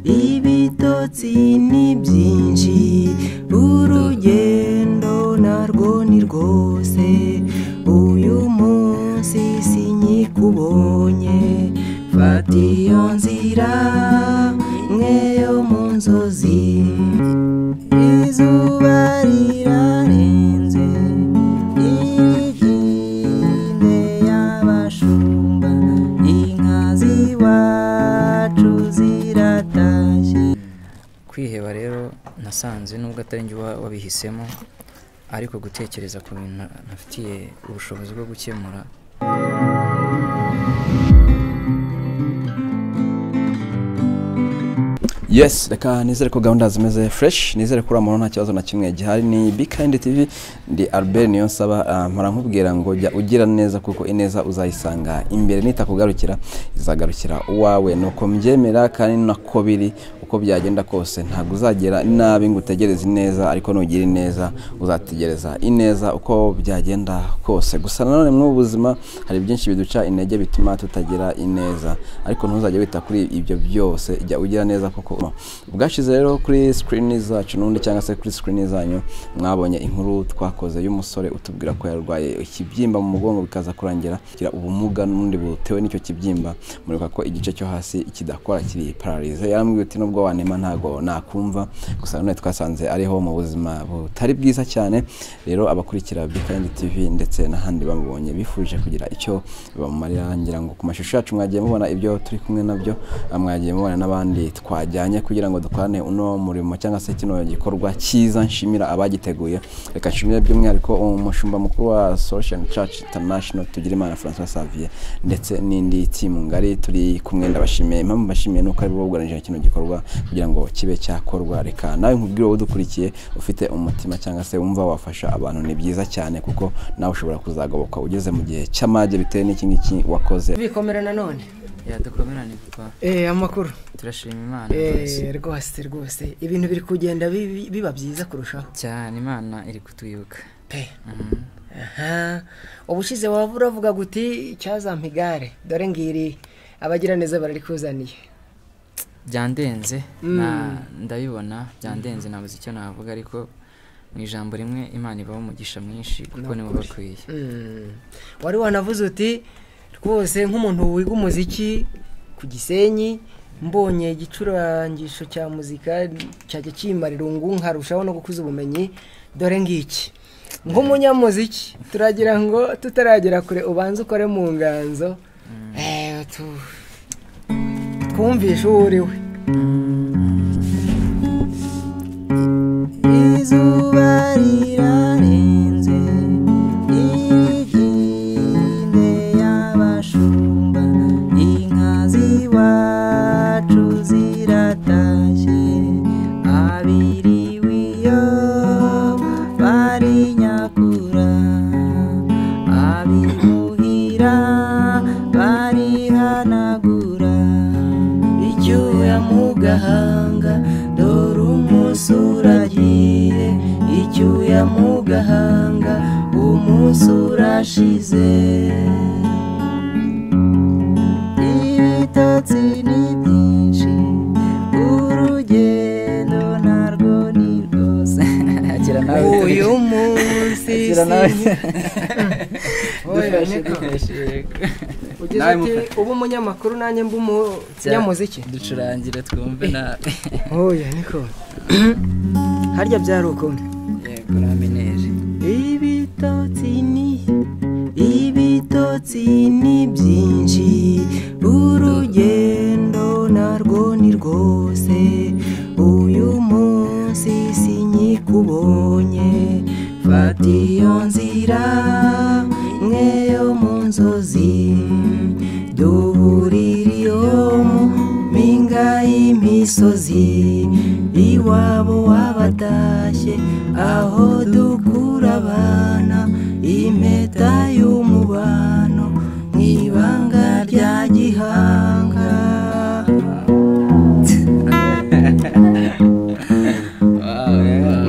ibitotsi ni byinshi urugendo narwo ni rwose uyu munsi sinyikubonye fata iyo nzira mwe yo mu nzozi izuba rirarenze irigine y'abashumba inka z'iwacu ziratashye. Kwiheba rero nasanze nubwo atari njye wabihisemo ariko gutekereza ku bintu ntafitiye ubushobozi bwo gukemura. Yes, reka nizere ko gahunda zimeze fresh, nizere ko uramubona nta kibazo na kimwe gihari. Ni Be Kind TV, ndi Albert Niyonsaba. Mpora nkubwira ngo jya ugira neza kuko ineza uzayisanga imbere, nitakugarukira izagarukira uwawe. Nuko mbyemera kandi nako biri, uko byagenda kose ntabwo uzagera nabi ngo utegereze neza, ariko nugira neza uzategereza ineza uko byagenda kose. Gusa nanone mu buzima hari byinshi biduca intege bituma tutagira ineza, ariko ntuzajya wita kuri ibyo byose, jya ugira neza kuko ubwashize rero kuri screen zacu n'undi cyangwa se kuri screen zanyu mwabonye inkuru twakoze y'umusore utubwira ko yarwaye ikibyimba mu mugongo bikaza kurangira kira ubumuga n'undi butewe n'icyo kibyimba. Mureka ko igice cyo hasi kidakora kiri paralyze. Yarambwiye ati nubwo wanema ntago nakumva, gusa none twasanze ariho mu buzima butari bwiza cyane. Rero abakurikira Be Kind TV ndetse n'ahandi bamubonye bifuje kugira icyo bamumarira, ngira ngo ku mashusho yacu mwagiye mubona ibyo turi kumwe nabyo, mwagiye mubona n'abandi twajyanye kugira ngo dukorane uno murimo cyangwa se kino gikorwa cyiza. Nshimira abagiteguye, reka nshimire by'umwihariko umushumba mukuru wa Solution Church International Tugirimana François Xavier ndetse n'indi team ngari turi kumwe. Ndabashimiye, impamvu mbashimiye nuko ari bo bugaraje kino gikorwa kugira ngo kibe cyakorwa. Reka nawe nkubwire wowe dukurikiye ufite umutima cyangwa se wumva wafasha abantu, ni byiza cyane kuko nawe ushobora kuzagoboka ugeze mu gihe cy'amage bitewe n'iki ngiki wakoze. Bikomera nanone Yadukomerane kwa amakuru turashima Imana rwose ibintu biri kugenda biba byiza kurushaho cyane. Imana iri kutwibuka pe. Ubushize wavura vuga guti cyazampigare, dore ngiri abagira neza bararikuzaniye. Byandenze ndabibona byandenze, nabuze icyo navuga, ariko mu ijambo rimwe Imana ibaho umugisha mwinshi kuko niwe bakwiye. Wari wanavuze uti rwose nk'umuntu wiga umuziki ku Gisenyi, mbonye igicurangisho cya muzika cyajya kimarira ungu nkarushaho no gukuza ubumenyi, dore ngiki nk'umunyamuziki turagira ngo tutaragera kure ubanze ukore mu nganzo twumvishe uwo uriwe. Izuba rirarenze irigine y'abashumba inka z'iwacu ziratashye abiriwe iyo bari nyakura abimuhira barihanagura icyuya mu gahanga dore umunsi uragiye, icyuya mu gahanga umunsi urashize. Ibitotsi ni byinshi urugendo narwo ni rwose uyu munsi ubu umunyamakuru nanjye mba umunyamuziki ducurangire twumve nawe. Oya niko harya byari ukuntu. Yego nameneje. Ibitotsi ni byinshi urugendo narwo ni rwose uyu munsi sinyikubonye fata iyo nzira mwe yo mu nzozi duhurira iyo mu mpinga y'imisozi iwabo wabatashye aho dukura abana impeta y'umubano mw'ibanga rya gihanga.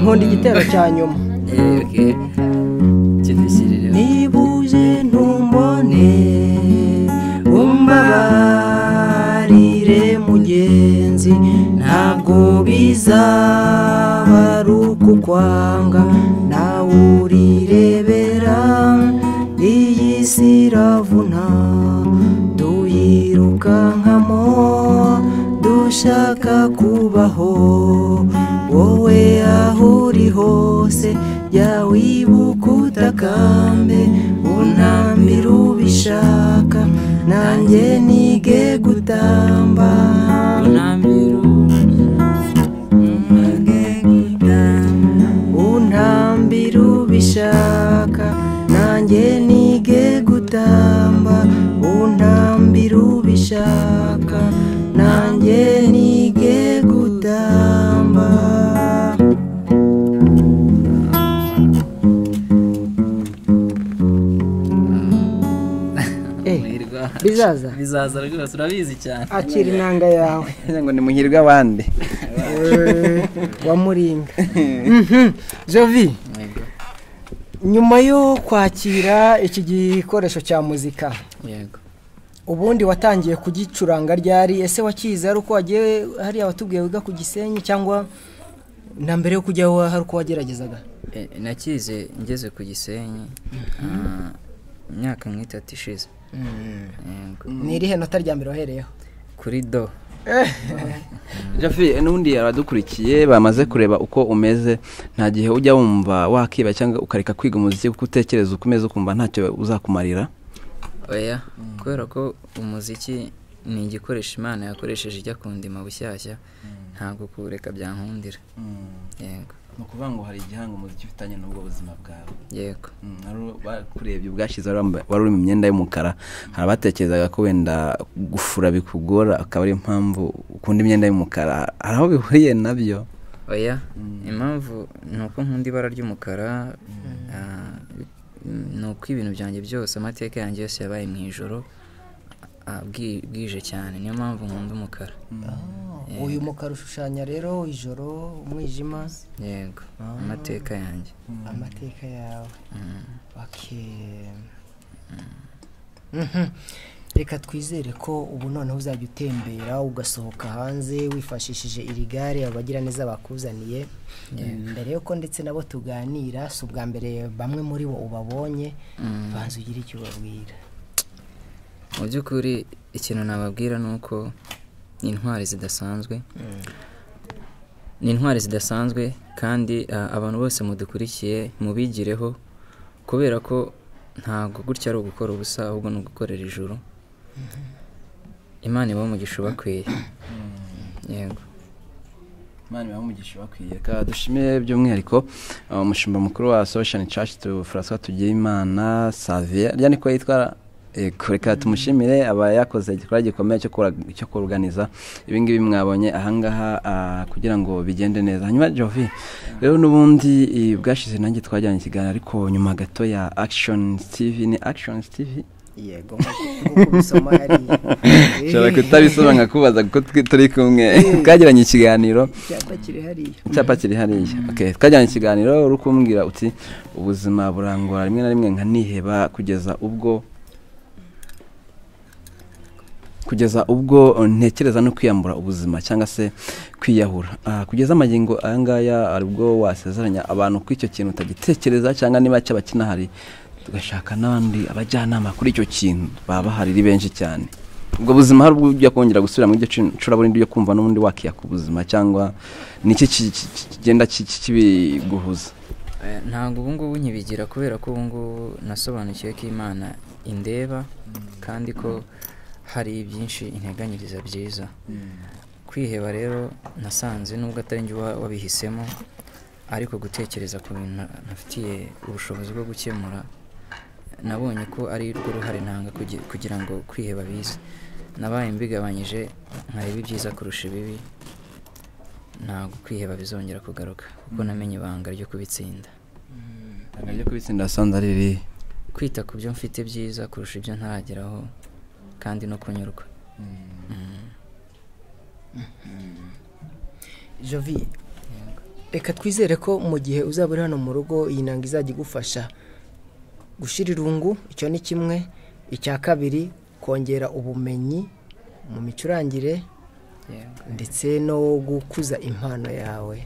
Nkunda igitero cya nyuma. Nibuje ntumbone umbabarire mugenzi ntabwo bizaba ari ukukwanga nawe urirebera iyi si iravuna tuyirukankamo dushaka kubaho wowe aho uri hose jya wibuka utakambe unambira ubishaka nanjye nige gutamba unambira ubishaka nanjye nige gutamba unambira ubishaka nanjye nige gutamba. bizaza rwose urabizi cyane. Akira inanga yawe ngo ni muhirwe abandi wa muringa. Jovi, nyuma yo kwakira iki gikoresho cya muzika, yego, ubundi watangiye kugicuranga ryari? Ese wakize ari uko wagiye hariya watubwiye wiga ku Gisenyi, cyangwa na mbere yo kujyaho hari uko wageragezaga? Nakize ngeze ku Gisenyi imyaka nk'itatu ishize. Ni irihe nota rya mbere wahereyeho? Kuri do. Jafi, n'undi aradukurikiye bamaze kureba uko umeze, nta gihe ujya wumva wakiba cyangwa ukareka kwiga umuziki kuko utekereza uko umeze ukumva ntacyo uzakumarira? Oya, kubera ko umuziki ni igikoresho Imana yakoresheje ijya kundima bushyashya, ntabwo kureka byankundira. Yego. Ni ukuvuga ngo hari igihanga umuziki ufitanye n'ubwo buzima bwawe. Yego. Kurebye ubwashize wari uri mu myenda y'umukara, hari abatekerezaga ko wenda gufura bikugora akaba ari impamvu ukunda imyenda y'umukara, hari aho bihuriye nabyo? Oya, impamvu ni uko nkunda ibara ry'umukara, ni uko ibintu byanjye byose, amateka yanjye yose yabaye mu ijoro bwije cyane, niyo mpamvu nkunda umukara. Uyu mukara ushushanya rero ijoro, umwijima. Yego, amateka yanjye. Amateka yawe. Reka twizere ko ubu noneho uzajya utembera ugasohoka hanze wifashishije iri gare abagira neza bakuzaniye. Mbere yuko ndetse nabo tuganira, si ubwa mbere bamwe muri bo ubabonye, banza ugire icyo ubabwira. Mu by'ukuri ikintu nababwira ni uko ni intwari zidasanzwe. Ni intwari zidasanzwe kandi abantu bose mudukurikiye mubigireho, kubera ko ntabwo gutya ari ugukora ubusa, ahubwo ni ugukorera ijuru. Imana iba umugisha ubakwiye. Yego, Imana iba umugisha ubakwiye. Reka dushimire by'umwihariko umushumba mukuru wa Solution Church François Tugiyimana Xavier, ryani ko yitwa. Reka tumushimire aba yakoze igikorwa gikomeye cyo kuruganiza ibingibi mwabonye ahangaha kugira ngo bigende neza. Hanyuma Jovi, rero n'ubundi bwashize nanjye twajyanye ikiganiro, ariko nyuma gato ya Action TV. Ni Action TV? Yego, nk'uko bisoma hariya. Shobora kutabisoma nkakubaza kuko turi kumwe. Twagiranye ikiganiro. Icyapa kiri hariya. Okay, twajyanye ikiganiro uri kumbwira uti ubuzima burangora rimwe na rimwe nkaniheba kugeza ubwo ntekereza no kwiyambura ubuzima cyangwa se kwiyahura. Kugeza amagingo ayangaya aribwo wasezeranya abantu ko icyo kintu utagitekereza, cyangwa niba cyabakina hari tugashaka n'abandi abajyanama kuri icyo kintu baba hari benshi cyane. Ubwo buzima hari ubwo ujya kongera gusubira mu gice curaburindi yo kumva n'ubundi wakiyaka ubuzima, cyangwa niki kigenda kibiguhuza? Ntabwo ubu ngubu nkibigira, kubera ko ubu ngubu nasobanukiwe ko Imana indeba kandi ko hari byinshi integanyiriza byiza. Kwiheba rero nasanze nubwo atari njye wabihisemo, ariko gutekereza ku bintu ntafitiye ubushobozi bwo gukemura, nabonye ko ari rwo ruhare ntanga kugira ngo kwiheba bize. Nabaye mbigabanyije nkareba ibyiza kurusha ibibi, ntabwo kwiheba bizongera kugaruka kuko namenye ibanga ryo kubitsinda. Ibanga ryo kubitsinda asanze ari riri kwita ku byo mfite byiza kurusha ibyo ntarageraho, kandi no kunyurwa. Jovi, reka twizere ko mu gihe uzaba uri hano mu rugo iyi nanga izajya igufasha gushira irungu. Icyo ni kimwe. Icya kabiri, kongera ubumenyi mu micurangire ndetse no gukuza impano yawe.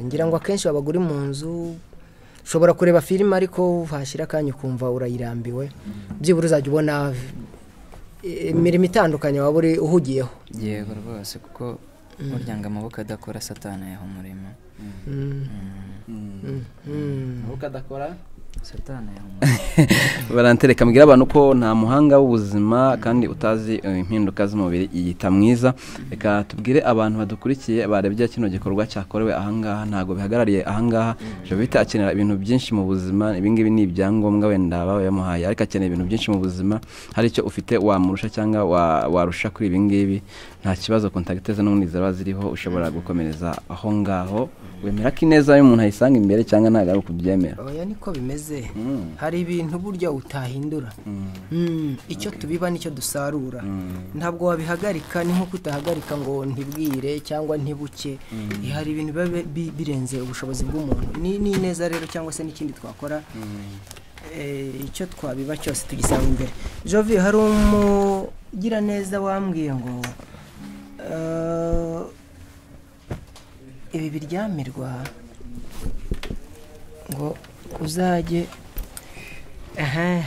Ngira ngo akenshi wabaga uri mu nzu ushobora kureba filime ariko uhashyira akanya ukumva urayirambiwe, byibura uzajya ubona imirimo itandukanye waba uri uhugiyeho. Yego rwose, kuko burya ngo amaboko adakora satani yaha umurimo. amaboko adakora satani yaha umurimo. barantereka mbwira abantu ko nta muhanga w'ubuzima kandi utazi impinduka z'umubiri yiyita mwiza. Reka tubwire abantu badukurikiye barebye kino gikorwa cyakorewe ahangaha, ntago bihagarariye ahangaha. Jovite akenera ibintu byinshi mu buzima, ibingibi ni ibyangombwa wenda baba yamuhaye, ariko akenera ibintu byinshi mu buzima. Hari icyo ufite wamurusha cyangwa warusha kuri ibingibi, nta kibazo, kontakite ze n'ubundi zaba ziriho, ushobora gukomereza aho ngaho. Wemera ko ineza y'umuntu ayisanga imbere cyangwa ntabwo ari ukubyemera? Oya, niko bimeze. Hari ibintu burya utahindura. Icyo tubiba nicyo dusarura. Ntabwo wabihagarika, ni nko kutahagarika ngo ntibwire cyangwa ntibuke. Hari ibintu biba birenze ubushobozi bw'umuntu. Ni neza rero cyangwa se n'ikindi twakora, icyo twabiba cyose tugisanga imbere. Jovi, hari umugira neza wambwiye ngo ibi biryamirwa ngo uzajye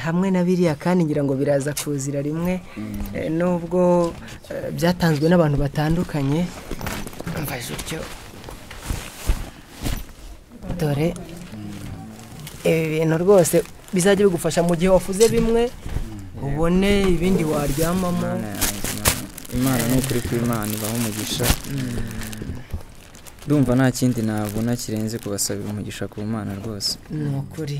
hamwe na biriya, kandi ngira ngo biraza kuzira rimwe, nubwo byatanzwe n'abantu batandukanye. Mfashe icyo, dore ibi bintu rwose bizajya bigufasha mu gihe wafuze bimwe ubone ibindi waryamamo. Imana ni ukuri kw'Imana ibaho umugisha. Ndumva nta kindi nabona kirenze kubasabira umugisha ku Mana rwose. Ni ukuri.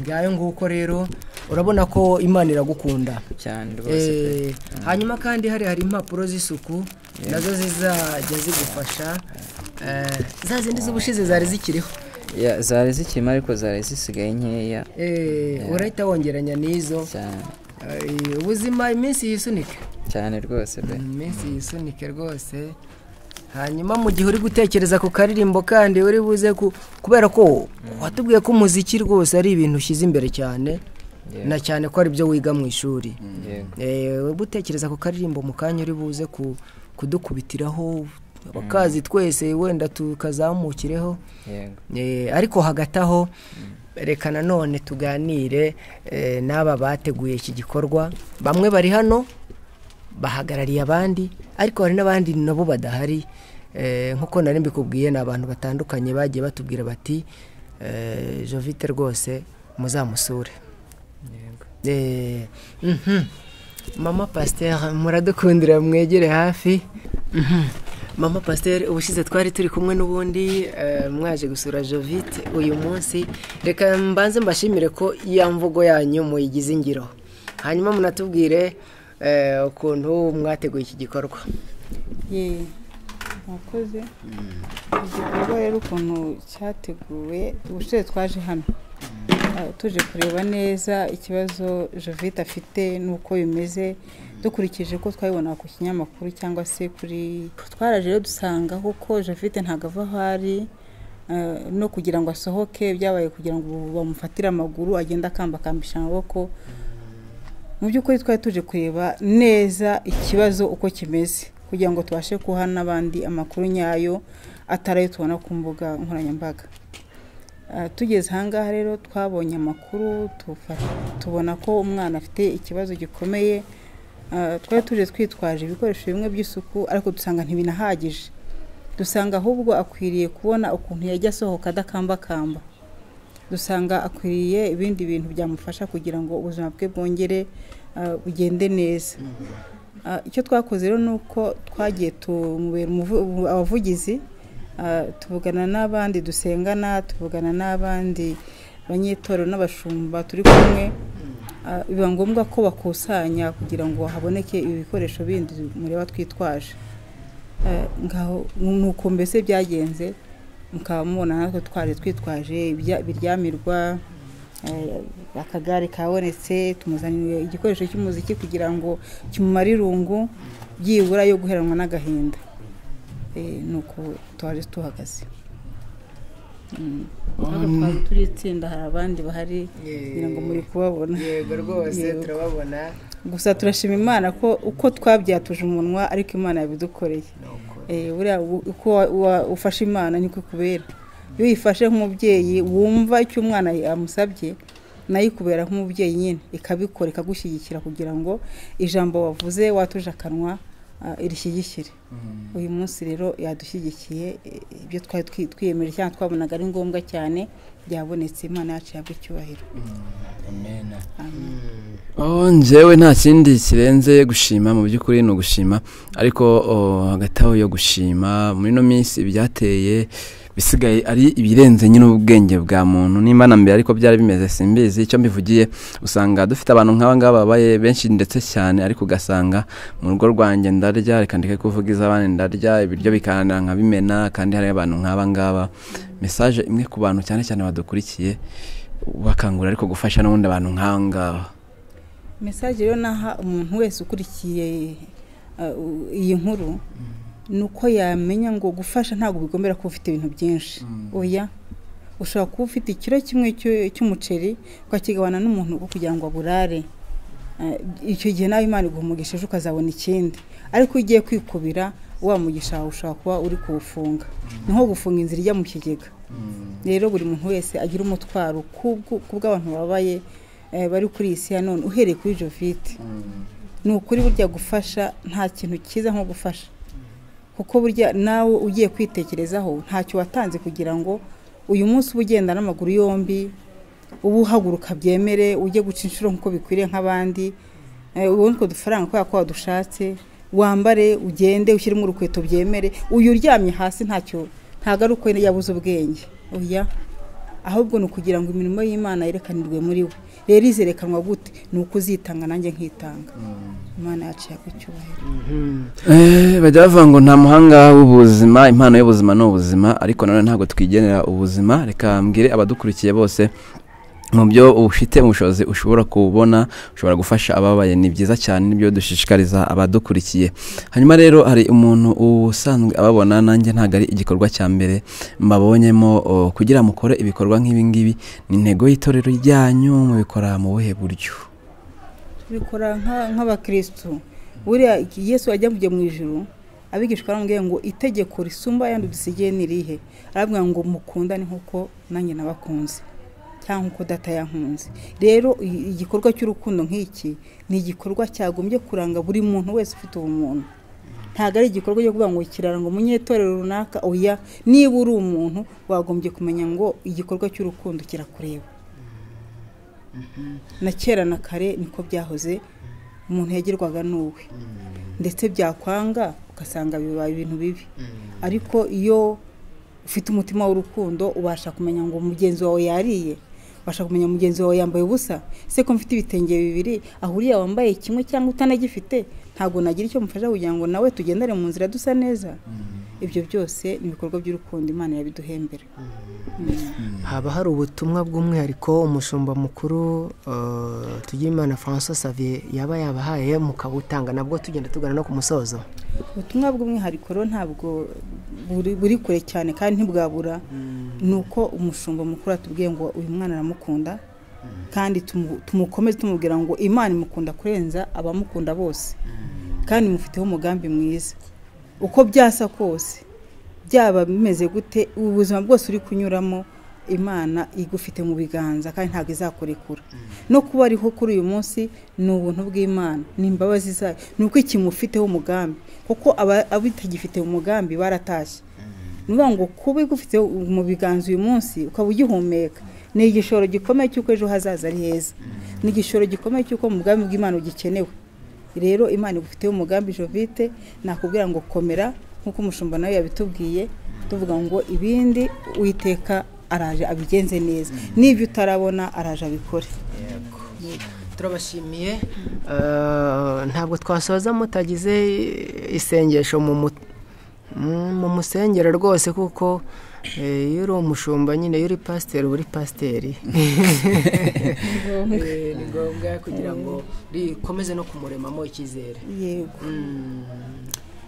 Ngayo nguko rero urabona ko Imana iragukunda cyane rwose. Hanyuma kandi hari impapuro z'isuku nazo zizajya zigufasha, za zindi z'ubushize zari zikiriho. Zari zikirimo ariko zari zisigaye nkeya. Urahita wongeranya n'izo. Ubuzima iminsi yisunike cyane rwose be. Iminsi yisunike rwose. Hanyuma mu gihe uri gutekereza ku karirimbo kandi uri buze kubera ko watubwiye ko umuziki rwose ari ibintu ushyize imbere cyane, na cyane ko ari byo wiga mu ishuri. Gutekereza ku karirimbo mu kanya uri buze kudukubitiraho bakazi twese wenda tukazamukireho. Ariko hagati aho reka nanone tuganire n'aba bateguye iki gikorwa. Bamwe bari hano bahagarariye abandi, ariko hari n'abandi nabo badahari. Nkuko nari mbikubwiye, ni abantu batandukanye bagiye batubwira bati Jovite rwose muzamusure. Mama Pasteur, muradukundira mwegere hafi. Mama Pasteur, ubushize twari turi kumwe n'ubundi mwaje gusura Jovite uyu munsi. Reka mbanze mbashimire ko iya mvugo yanyu muyigize ingiro, hanyuma munatubwire ukuntu mwateguye iki gikorwa. Mwakoze. Igikorwa rero ukuntu cyateguwe, ubushize twaje hano tuje kureba neza ikibazo Jovite afite n'uko bimeze, dukurikije ko twabibona ku kinyamakuru cyangwa se kuri twaraje rero dusanga kuko Jovite ntago ava aho ari, no kugira ngo asohoke byabaye kugira ngo bamufatire amaguru agenda akambakambisha amaboko. Mu by'ukuri twari tuje kureba neza ikibazo uko kimeze, kugira ngo tubashe kuha n'abandi amakuru nyayo atarayo tubona ku mbuga nkoranyambaga. Tugeze ahangaha rero twabonye amakuru, tubona ko umwana afite ikibazo gikomeye. Twari tuje twitwaje ibikoresho bimwe by'isuku, ariko dusanga ntibinahagije. Dusanga ahubwo akwiriye kubona ukuntu yajya asohoka adakambakamba. Dusanga akwiriye ibindi bintu byamufasha kugira ngo ubuzima bwe bwongere bugende neza. Icyo twakoze rero nuko twagiye tumubera abavugizi, tuvugana n'abandi dusengana, tuvugana n'abandi banyitorero n'abashumba turi kumwe. Biba ngombwa ko bakusanya kugira ngo haboneke ibikoresho bindi mureba twitwaje. Ngaho nuko mbese byagenze, mukaba mubona natwe twari twitwaje ibiryamirwa, akagare kabonetse, tumuzanira igikoresho cy'umuziki kugira ngo kimumare irungu byibura yo guheranwa n'agahinda. Nuko twari tuhagaze. Twari turi itsinda, hari abandi bahari kugira ngo muri kubabona. Yego rwose turababona. gusa turashima Imana ko uko twabyatuje umunwa ariko Imana yabidukoreye. Buriya uko ufashe Imana niko kubera. Iyo uyifashe nk'umubyeyi wumva icyo umwana amusabye nayo ikubera nk'umubyeyi nyine ikabikora ikagushyigikira kugira ngo ijambo wavuze watuje akanwa irishyigikire. Uyu munsi rero yadushyigikiye ibyo twari twiyemeje cyangwa twabonaga ari ngombwa cyane byabonetse. Imana yacu yabwe icyubahiro. Njyewe nta kindi kirenze gushima, mu by'ukuri ni ugushima, ariko hagati aho yo gushima muri no minsi byateye bisigaye ari ibirenze nyine ubwenge bwa muntu. Nimba na mbere ariko byari bimeze simbizi icyo mbivugiye, usanga dufite abantu nk'aba ngaba babaye benshi ndetse cyane, ariko ugasanga mu rugo rwanjye ndarya reka ndeke kuvuga iz'abandi ndarya, ibiryo bikananira nkabimena, kandi hari abantu nk'aba ngaba. Message imwe ku bantu cyane cyane badukurikiye bakangura ariko gufasha n'ubundi abantu nk'aba ngaba. Message rero naha umuntu wese ukurikiye iyi nkuru nuko yamenya ngo gufasha ntabwo bigombera ko ufite ibintu byinshi. Oya, ushobora kuba ufite ikiro kimwe cy'umuceri ukakigabana n'umuntu kugira ngo aburare. Icyo gihe nawe Imana iguhumugisha ukazabona ikindi, ariko ugiye kwikubira wa mugisha ushobora kuba uri kuwufunga. Ni nko gufunga inzira ijya mu kigega. Rero buri muntu wese agira umutwaro kubw'abantu babaye bari kuri iyi si ya none, uhereye kuri Jovite. Ni ukuri burya gufasha nta kintu cyiza nko gufasha, kuko burya nawe ugiye kwitekerezaho ntacyo watanze kugira ngo uyu munsi uba ugenda n'amaguru yombi, uba uhaguruka byemere, ujye guca inshuro nk'uko bikwiriye nk'abandi, ubone ko dufaranga kubera ko wadushatse, wambare ugende ushyiremo urukweto byemere. Uyu uryamye hasi ntabwo ari uko yabuze ubwenge. Oya, ahubwo ni ukugira ngo imirimo y'Imana yerekanirwe muri we. Rero izerekanwa gute? Ni uko uzitanga nanjye nkitanga. Imana yacu yakw'icyubahiro. Bajya bavuga ngo nta muhanga w'ubuzima, impano y'ubuzima ni ubuzima, ariko nanone ntabwo twigenera ubuzima. Reka mbwire abadukurikiye bose, mu byo ufite ubushobozi ushobora kubona, ushobora gufasha ababaye, ni byiza cyane, nibyo dushishikariza abadukurikiye. Hanyuma rero hari umuntu usanzwe ababona, nanjye ntabwo ari igikorwa cya mbere mbabonyemo, kugira mukore ibikorwa nk'ibi ngibi, ni intego y'itorero ryanyu, mubikora mu buhe buryo? Tubikora nk'abakristo. Buriya Yesu ajya kujya mu ijuru, abigishwa baramubwiye ngo itegeko risumba ayandi dusigiye ni irihe? Arababwira ngo mukundane nk'uko nanjye nabakunze, cyangwa uko data yankunze. Rero igikorwa cy'urukundo nk'iki ni igikorwa cyagombye kuranga buri muntu wese ufite ubumuntu. Ntabwo ari igikorwa cyo kuvuga ngo kiraranga umunyetorero runaka. Oya, niba uri umuntu wagombye kumenya ngo igikorwa cy'urukundo kirakureba. Na kera na kare niko byahoze, umuntu yagerwaga n'uwe, ndetse byakwanga ugasanga bibaye ibintu bibi. Ariko iyo ufite umutima w'urukundo ubasha kumenya ngo mugenzi wawe yariye, ubasha kumenya mugenzi wawe yambaye ubusa, se ko mfite ibitenge bibiri ahuriye wambaye kimwe cyangwa utanagifite, ntabwo nagira icyo mufasha kugira ngo nawe tugendere mu nzira dusa neza. Ibyo byose ni ibikorwa by'urukundo Imana yabiduhembera. Haba hari ubutumwa bw'umwihariko umushumba mukuru Tugimana François Xavier yaba yabahaye mukabutanga, nabwo tugenda tugana no ku musozo? Ubutumwa bw'umwihariko rero ntabwo buri kure cyane kandi ntibwabura. Nuko umushumba mukuru atubwiye ngo uyu mwana aramukunda, kandi tumukomeze tumubwira ngo Imana imukunda kurenza abamukunda bose, kandi mufiteho umugambi mwiza. Uko byasa kose, byaba bimeze gute, ubuzima bwose uri kunyuramo, Imana igufite mu biganza kandi ntabwo izakurekura. No kuba ariho kuri uyu munsi ni ubuntu bw'Imana, ni imbabazi zayo, nuko ikimufiteho umugambi, kuko abitagifite umugambi baratashye. Nuvuga ngo kuba igufite mu biganza uyu munsi ukaba ugihumeka, ni igishoro gikomeye cy'uko ejo hazaza ari heza, ni igishoro gikomeye cy'uko mu mugambi bw'Imana ugikenewe. Rero Imana igufiteho umugambi Jovite, nakubwira ngo komera, nkuko umushumba nawe yabitubwiye, tuvuga ngo ibindi Uwiteka araje abigenze neza, n'ibyo utarabona araje abikore. Turabashimiye. Ntabwo twasoza mutagize isengesho mu musengero rwose, kuko iyo uri umushumba nyine, iyo uri pasiteri uri pasiteri. Ni ngombwa kugira ngo rikomeze no kumuremamo icyizere. Yego.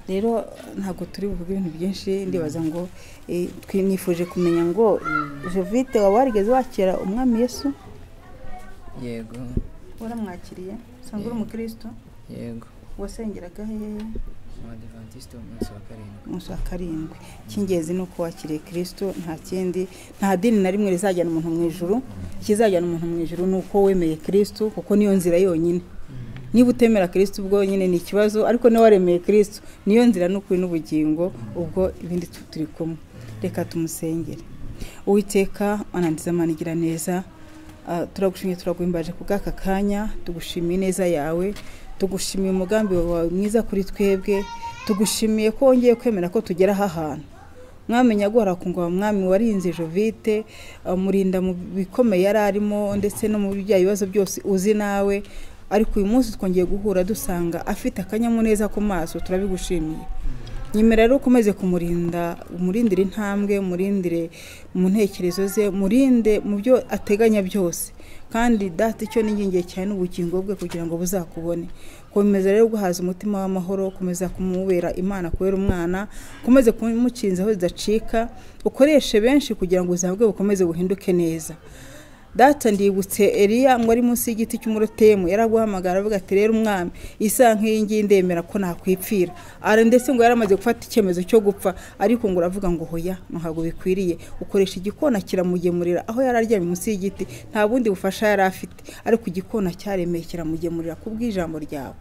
Rero ntabwo turi buvuge ibintu byinshi, ndibaza ngo nifuje kumenya ngo Jovite waba warigeze wakira umwami Yesu? Yego. Waramwakiriye? usanzwe uri umukristo yego wasengeraga he Abadivantisite umunsi wa karindwi umunsi wa karindwi icy'ingenzi ni uko wakiriye kristo nta kindi nta dini na rimwe rizajyana umuntu mu ijuru ikizajyana umuntu mu ijuru ni uko wemeye kristo kuko niyo nzira yonyine niba utemera kristo ubwo nyine ni ikibazo ariko niba waremeye kristo niyo nzira n'ukuri n'ubugingo ubwo ibindi turi kumwe reka tumusengere Uwiteka anandiza manigira neza turagushimye turaguhimbaje ku bw'aka kanya tugushimiye neza yawe tugushimiye umugambi wawe mwiza kuri twebwe tugushimiye ko wongeye kwemera ko tugera aha hantu mwamenya guhora ku ngoma mwami warinze Jovite murinda mu bikomeye yari arimo ndetse no mu bya bibazo byose uzi nawe ariko uyu munsi twongeye guhura dusanga afite akanyamuneza ku maso turabigushimiye nyemera rero ukomeze kumurinda umurindire intambwe umurindire mu ntekerezo ze murinde mu byo ateganya byose kandi data icyo ningingiye cyane ubugingo bwe kugira ngo buzakubone komeza rero guhaza umutima w'amahoro komeza kumubera Imana kubera umwana komeze kumucinzaho zidacika ukoreshe benshi kugira ngo ubuzima bwe bukomeze buhinduke neza data ndibutse Eliya ngo ari munsi y'igiti cy'umurotemu yaraguhamagara avuga ati rero umwami isa nk'iyingiye ndemera ko nakwipfira ndetse ngo yaramaze gufata icyemezo cyo gupfa ariko ngo uravuga ngo hoya ntabwo bikwiriye ukoresha igikona kiramugemurira aho yararyamye munsi y'igiti nta bundi bufasha yari afite ariko igikona cyaremeye kiramugemurira kubw'ijambo ryawe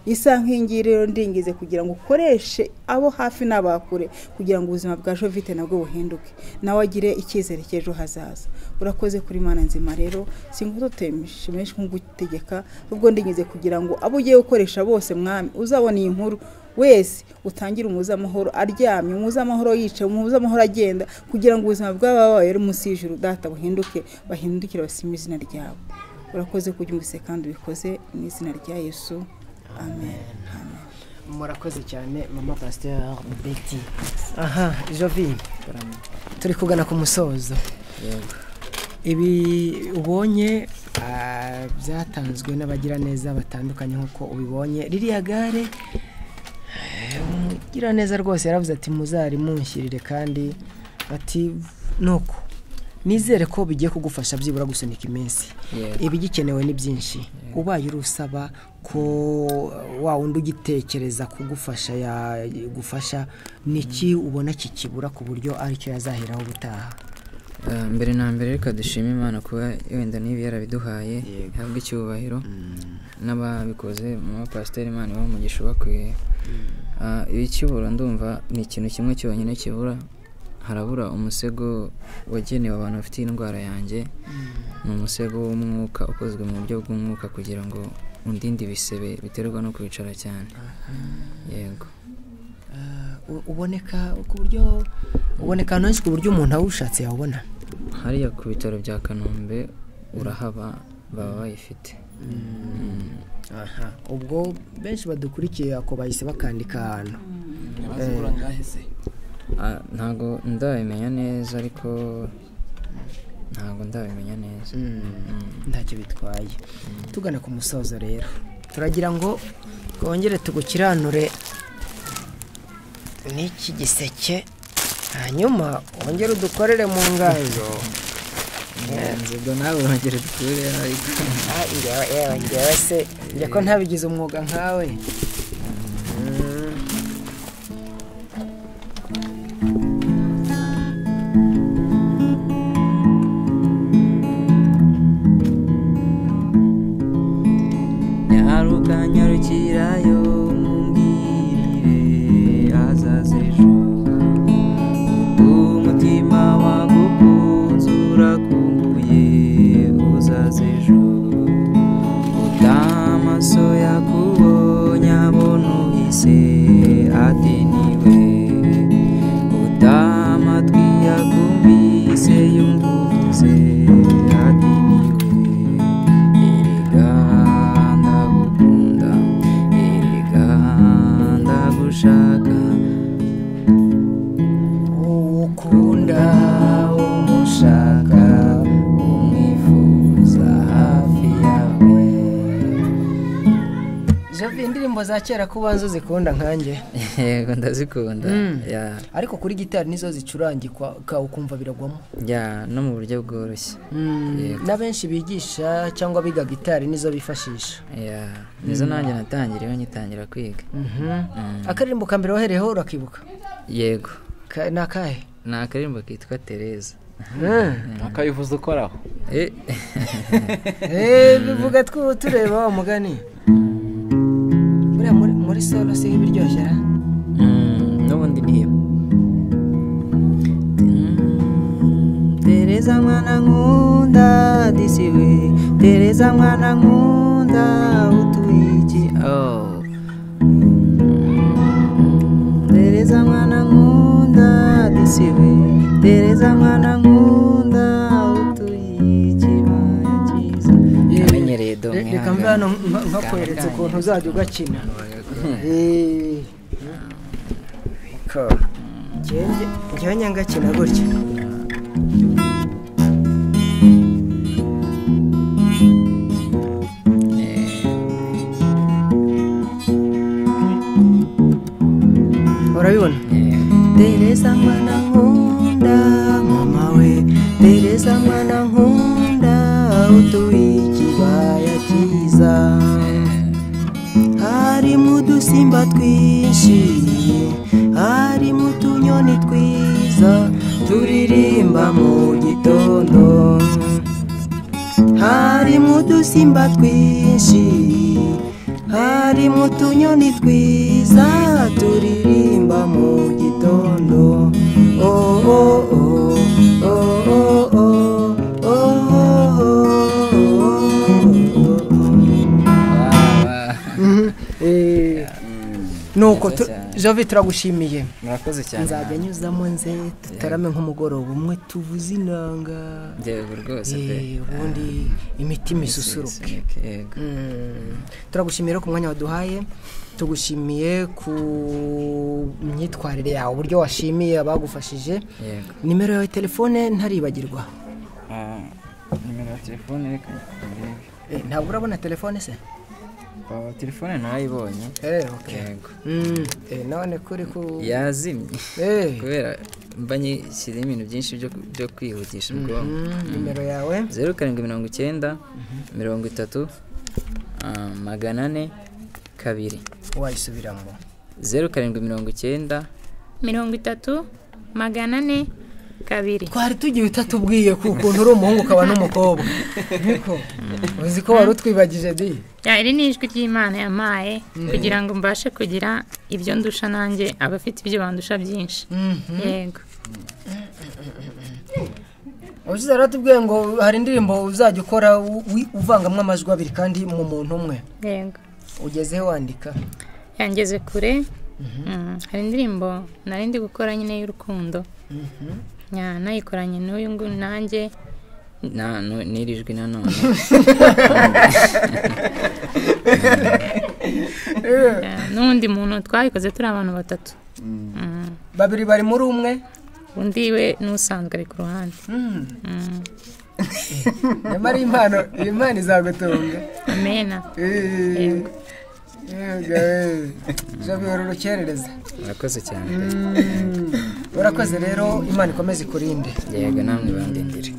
isa nk'ingiye rero ndingize kugira ngo ukoreshe abo hafi n'abakure kugira ngo ubuzima bwa Jovite nabwo buhinduke nawe agire icyizere cy'ejo hazaza urakoze kuri Mana nzima rero sinkutotemishimisha nk'ugutegeka ubwo ndingize kugira ngo abo ugiye gukoresha bose mwami uzabona iyi nkuru wese utangira umuzamahoro aryamye umuzamahoro yicaye umuzamahoro agenda kugira ngo ubuzima bw'ababaye rero munsi y'ijuru data buhinduke bahindukire basime izina ryawe urakoze kubyumvise kandi ubikoze mu izina rya Yesu amen murakoze cyane mama Pasteur Betty aha Jovi turi kugana ku musozo yego ibi ubonye byatanzwe n'abagira neza batandukanye nkuko ubibonye ririya gare umugira neza rwose yaravuze ati muzari munshyirire kandi ati nuko nizere ko bigiye kugufasha byibura gusunika iminsi ibigikenewe ni byinshi ubaye urusaba ko wa wundi ugitekereza kugufasha yagufasha niki ubona kikibura ku buryo aricyo yazaheraho gutaha mbere na mbere reka dushime Imana kuba wenda niba yarabiduhaye habwa icyubahiro n'ababikoze mu pasteur Imana ibaha umugisha bakwiye ibikibura ndumva ni ikintu kimwe cyonyine kibura harabura umusego wagenewe abantu bafite indwara yanjye ni umusego w'umwuka ukozwe mu buryo bw'umwuka kugira ngo undinde ibisebe biterwa no kwicara cyane yego uboneka ku buryo uboneka nonse ku buryo umuntu awushatse yawubona hariya ku bitaro bya Kanombe urahaba baba bayifite ubwo benshi badukurikiye ako bahise bakandika ahantu ntago ndabimenya neza ariko ntago ndabimenya neza ntacyo bitwaye tugana ku musozo rero turagira ngo twongere tugukiranure n'iki giseke hanyuma wongere udukorere mu nganzo nzego nawe wongere dukorere ariko ngewe se njye ko ntabigize umwuga nkawe nyarukirayo mumbwirire azaze ejo umutima wagukunze urakumbuye uzaze ejo utamaso yakubonye abona uhise atiniwe utamatwi yakumvise yumvuze ushaka ukunda umushaka umwifuza hafi yawe Jovi indirimbo indirimbo za kera ko ubanza uzikunda nkanjye. yego ndazikunda ya Ariko kuri gitari nizo zicurangikwa ukumva biragwamo. ya no mu buryo bworoshye Yego. Na benshi bigisha cyangwa biga gitari nizo bifashisha. ya nizo nanjye natangiriyeho ngitangira kwiga Akaririmbo ka mbere wahereyeho urakibuka? yego Ni akahe? ni akaririmbo kitwa Tereza akayivuza ukoraho bivuga tureba wa mugani. Buriya muri solo si ibiryoshye ra? n'ubundi niyo Tereza mwana nkunda disiwe Tereza mwana nkunda utuyiki Tereza mwana nkunda disiwe Tereza mwana nkunda utuyiki bayakiza amenyereye do Reka mbe hano nkakweretse ukuntu uzajya ugakina. Njyewe nyangakina gutya. Urabibona? Tereza mwana nkunda mama we Tereza mwana nkunda utuye ikibaya cyiza harimo udusimba twinshi harimo utunyoni twiza turirimba mu gitondo harimo udusimba twinshi harimo utunyoni twiza turirimba mu gitondo oh oh oh oh oh nuko Jovi turagushimiye. murakoze cyane Nzajya nyuzamo nze tutarame nk'umugoroba umwe tuvuze inanga. yego rwose pe Ubundi imitima isusuruke. yego Turagushimira ku mwanya waduhaye, tugushimiye ku myitwarire yawe, uburyo washimiye abagufashije. yego Nimero yawe telefone ntaribagirwa. nimero ya telefone reka ndebe Ntabwo urabona telefone se? telefone narayibonye Okay. yego None kuri ku yazimye kubera mba nyishyiramo ibintu byinshi byo kwihutisha ubwonko. Nimero yawe 0790 30 402 wayisubiramo 0790 30 402. Twari tugiye utatubwiye kukuntu uri umuhungu ukaba n'umukobwa. Niko uzi ko wari utwibagije di. Iri ni ijwi ry'Imana yampaye kugira ngo mbashe kugira ibyo ndusha nanjye abafite ibyo bandusha byinshi. Yego. Uzize aratubwiye ngo hari indirimbo uzajya ukora uvangamwe amajwi abiri kandi mu muntu umwe. Yego. Ugezeho wandika. Yangeze kure. Hari indirimbo nari ndi gukora nyine y'urukundo. Nayikoranye n'uyu ngo nanjye nirijwi nanone n'undi muntu twayikoze turi abantu batatu. Babiri bari muri umwe undi we n'usanzwe ari ku ruhande. Nyamara impano izagutunga. Amena. Yego. Jovi urukerereza. murakoze cyane Urakoze rero, Imana ikomeze ikurinde. yego namwe bandindire.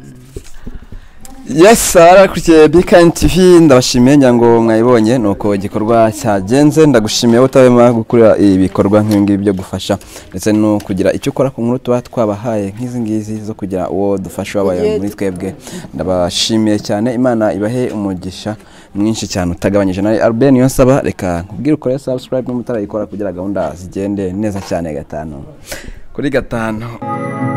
Yes, arakurikiye BKN TV ndabashimiye nyango mwayibonye nuko igikorwa cyagenze. Ndagushimiye utabema gukora ibikorwa nk'ibingibi byo gufasha ndetse no kugira icyo ukora ku nkuru tuba twabahaye nk'izi ngizi zo kugira uwo dufasha wabaye muri twebwe. Ndabashimiye cyane, Imana ibahe umugisha mwinshi cyane utagabanyije. Na Albert niyo nsaba, reka nkubwire ukore subscribe n'umutarayikora kugira gahunda zigende neza cyane 5 kuri 5.